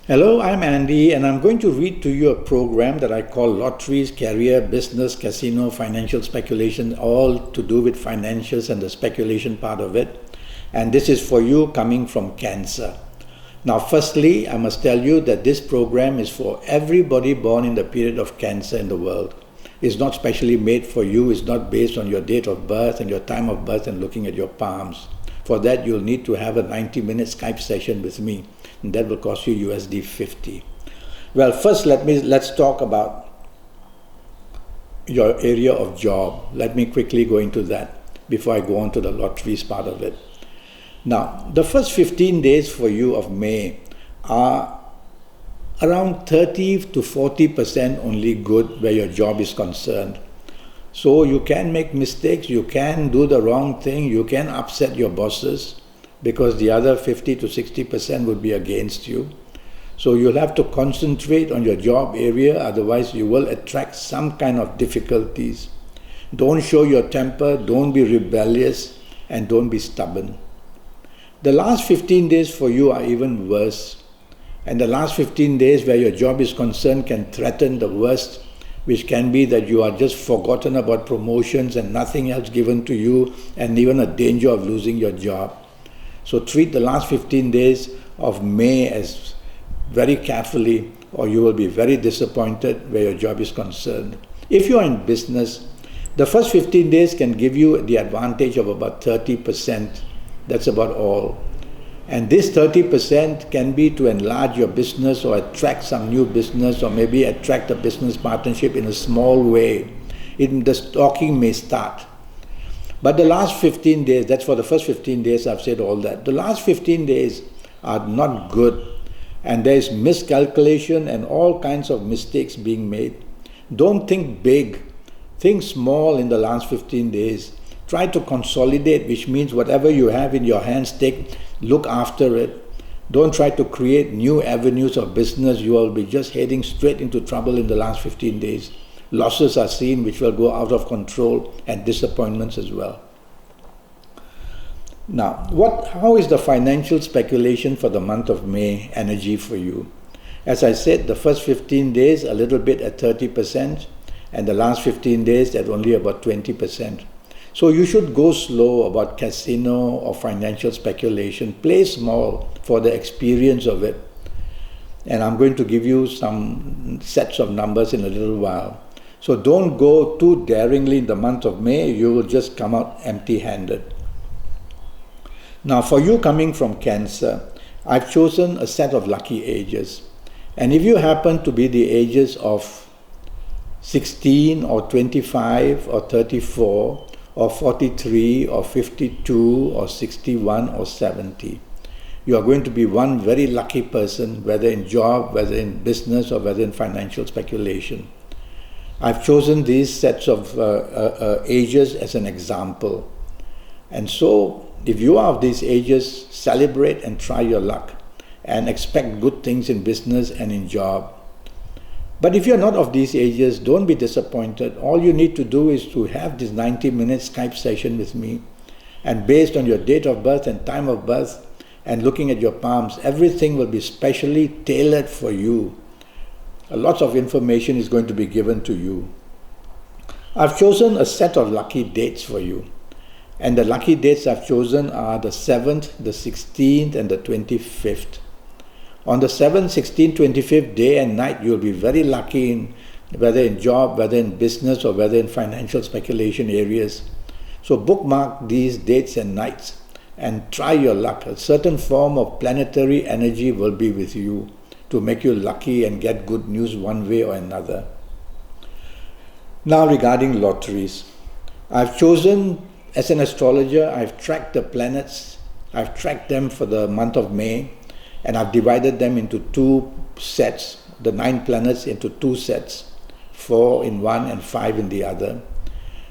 Hello, I'm Andy, and I'm going to read to you a program that I call Lotteries, Career, Business, Casino, Financial Speculation, all to do with financials and the speculation part of it. And this is for you coming from Cancer. Now, firstly, I must tell you that this program is for everybody born in the period of Cancer in the world. It's not specially made for you, it's not based on your date of birth and your time of birth and looking at your palms. For that, you'll need to have a 90-minute Skype session with me, and that will cost you USD 50. Well, first let's talk about your area of job. Let me quickly go into that before I go on to the lotteries part of it. Now, the first 15 days for you of May are around 30 to 40% only good where your job is concerned. So you can make mistakes, you can do the wrong thing, you can upset your bosses because the other 50 to 60% would be against you. So you'll have to concentrate on your job area, otherwise you will attract some kind of difficulties. Don't show your temper, don't be rebellious, and don't be stubborn. The last 15 days for you are even worse. And the last 15 days where your job is concerned can threaten the worst, which can be that you are just forgotten about promotions and nothing else given to you, and even a danger of losing your job. So treat the last 15 days of May as very carefully, or you will be very disappointed where your job is concerned. If you are in business, the first 15 days can give you the advantage of about 30%. That's about all. And this 30% can be to enlarge your business or attract some new business, or maybe attract a business partnership in a small way. The talking may start. But the last 15 days, that's for the first 15 days, I've said all that. The last 15 days are not good, and there is miscalculation and all kinds of mistakes being made. Don't think big, think small in the last 15 days. Try to consolidate, which means whatever you have in your hands, look after it. Don't try to create new avenues of business. You will be just heading straight into trouble in the last 15 days. Losses are seen which will go out of control, and disappointments as well. Now, how is the financial speculation for the month of May energy for you? As I said, the first 15 days a little bit at 30%, and the last 15 days at only about 20%. So you should go slow about casino or financial speculation. Play small for the experience of it. And I'm going to give you some sets of numbers in a little while. So don't go too daringly in the month of May. You will just come out empty-handed. Now, for you coming from Cancer, I've chosen a set of lucky ages. And if you happen to be the ages of 16 or 25 or 34, or 43 or 52 or 61 or 70. You are going to be one very lucky person, whether in job, whether in business, or whether in financial speculation. I've chosen these sets of ages as an example. And so, if you are of these ages, celebrate and try your luck and expect good things in business and in job. But if you're not of these ages, don't be disappointed. All you need to do is to have this 90-minute Skype session with me. And based on your date of birth and time of birth and looking at your palms, everything will be specially tailored for you. Lots of information is going to be given to you. I've chosen a set of lucky dates for you. And the lucky dates I've chosen are the 7th, the 16th, and the 25th. On the 7th, 16th, 25th day and night, you'll be very lucky whether in job, whether in business, or whether in financial speculation areas. So bookmark these dates and nights and try your luck. A certain form of planetary energy will be with you to make you lucky and get good news one way or another. Now regarding lotteries, I've chosen, as an astrologer, I've tracked the planets. I've tracked them for the month of May. And I've divided them into two sets, the 9 planets into 2 sets, 4 in one and 5 in the other.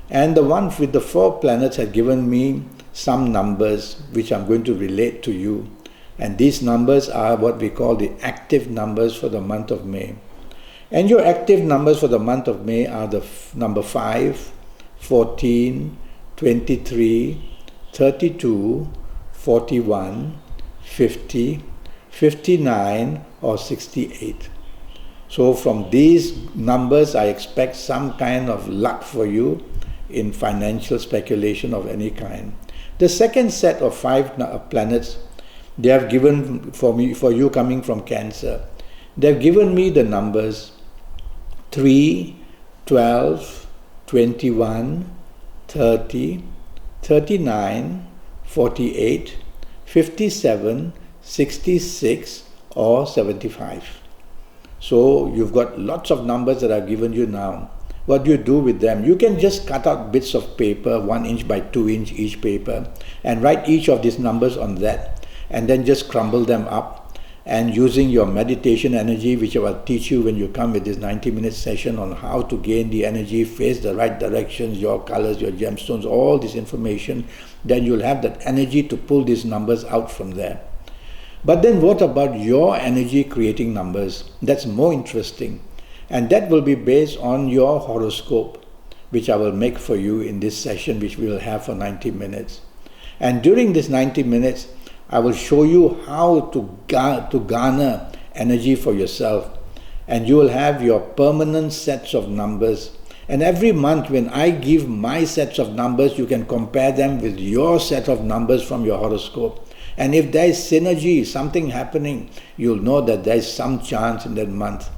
And the one with the 4 planets had given me some numbers which I'm going to relate to you. And these numbers are what we call the active numbers for the month of May. And your active numbers for the month of May are the number 5, 14, 23, 32, 41, 50, 59, or 68. So from these numbers, I expect some kind of luck for you in financial speculation of any kind. The second set of 5 planets, they have given for you coming from Cancer. They've given me the numbers 3, 12, 21, 30, 39, 48, 57, 66, or 75. So you've got lots of numbers that I've given you now. What do you do with them? You can just cut out bits of paper, 1 inch by 2 inch each paper, and write each of these numbers on that, and then just crumble them up. And using your meditation energy, which I will teach you when you come with this 90-minute session on how to gain the energy, face the right directions, your colors, your gemstones, all this information, then you'll have that energy to pull these numbers out from there. But then what about your energy creating numbers? That's more interesting. And that will be based on your horoscope, which I will make for you in this session, which we will have for 90 minutes. And during this 90 minutes, I will show you how to garner energy for yourself. And you will have your permanent sets of numbers. And every month when I give my sets of numbers, you can compare them with your set of numbers from your horoscope. And if there is synergy, something happening, you'll know that there is some chance in that month.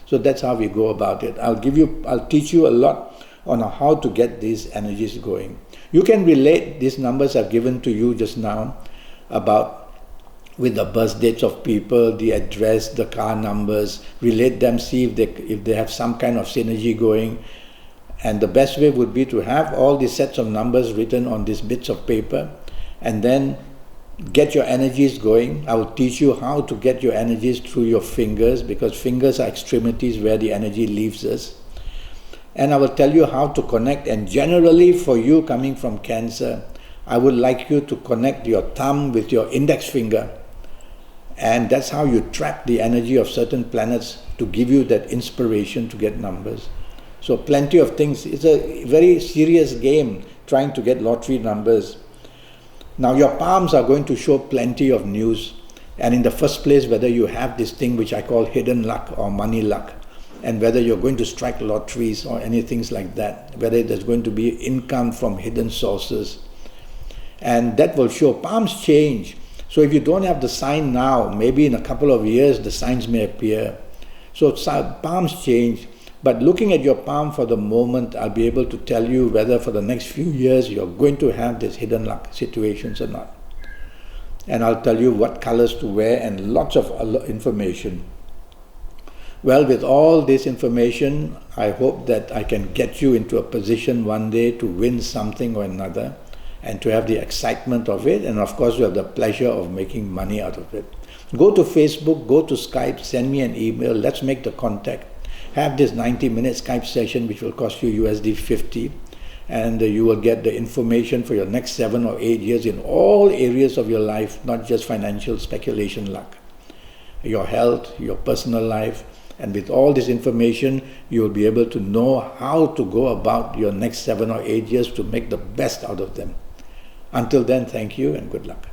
So that's how we go about it. I'll teach you a lot on how to get these energies going. You can relate these numbers I've given to you just now about with the birth dates of people, the address, the car numbers, relate them, see if they have some kind of synergy going. And the best way would be to have all these sets of numbers written on these bits of paper and then get your energies going. I will teach you how to get your energies through your fingers, because fingers are extremities where the energy leaves us. And I will tell you how to connect. And generally for you coming from Cancer, I would like you to connect your thumb with your index finger. And that's how you trap the energy of certain planets to give you that inspiration to get numbers. So plenty of things. It's a very serious game trying to get lottery numbers. Now your palms are going to show plenty of news, and in the first place whether you have this thing which I call hidden luck or money luck, and whether you're going to strike lotteries or anything like that, whether there's going to be income from hidden sources, and that will show. Palms change, so if you don't have the sign now, maybe in a couple of years the signs may appear. So palms change. But looking at your palm for the moment, I'll be able to tell you whether for the next few years you're going to have these hidden luck situations or not. And I'll tell you what colors to wear and lots of information. Well, with all this information, I hope that I can get you into a position one day to win something or another and to have the excitement of it, and of course you have the pleasure of making money out of it. Go to Facebook, go to Skype, send me an email, let's make the contact. Have this 90-minute Skype session which will cost you USD 50, and you will get the information for your next 7 or 8 years in all areas of your life, not just financial speculation luck. Your health, your personal life, and with all this information you will be able to know how to go about your next 7 or 8 years to make the best out of them. Until then, thank you and good luck.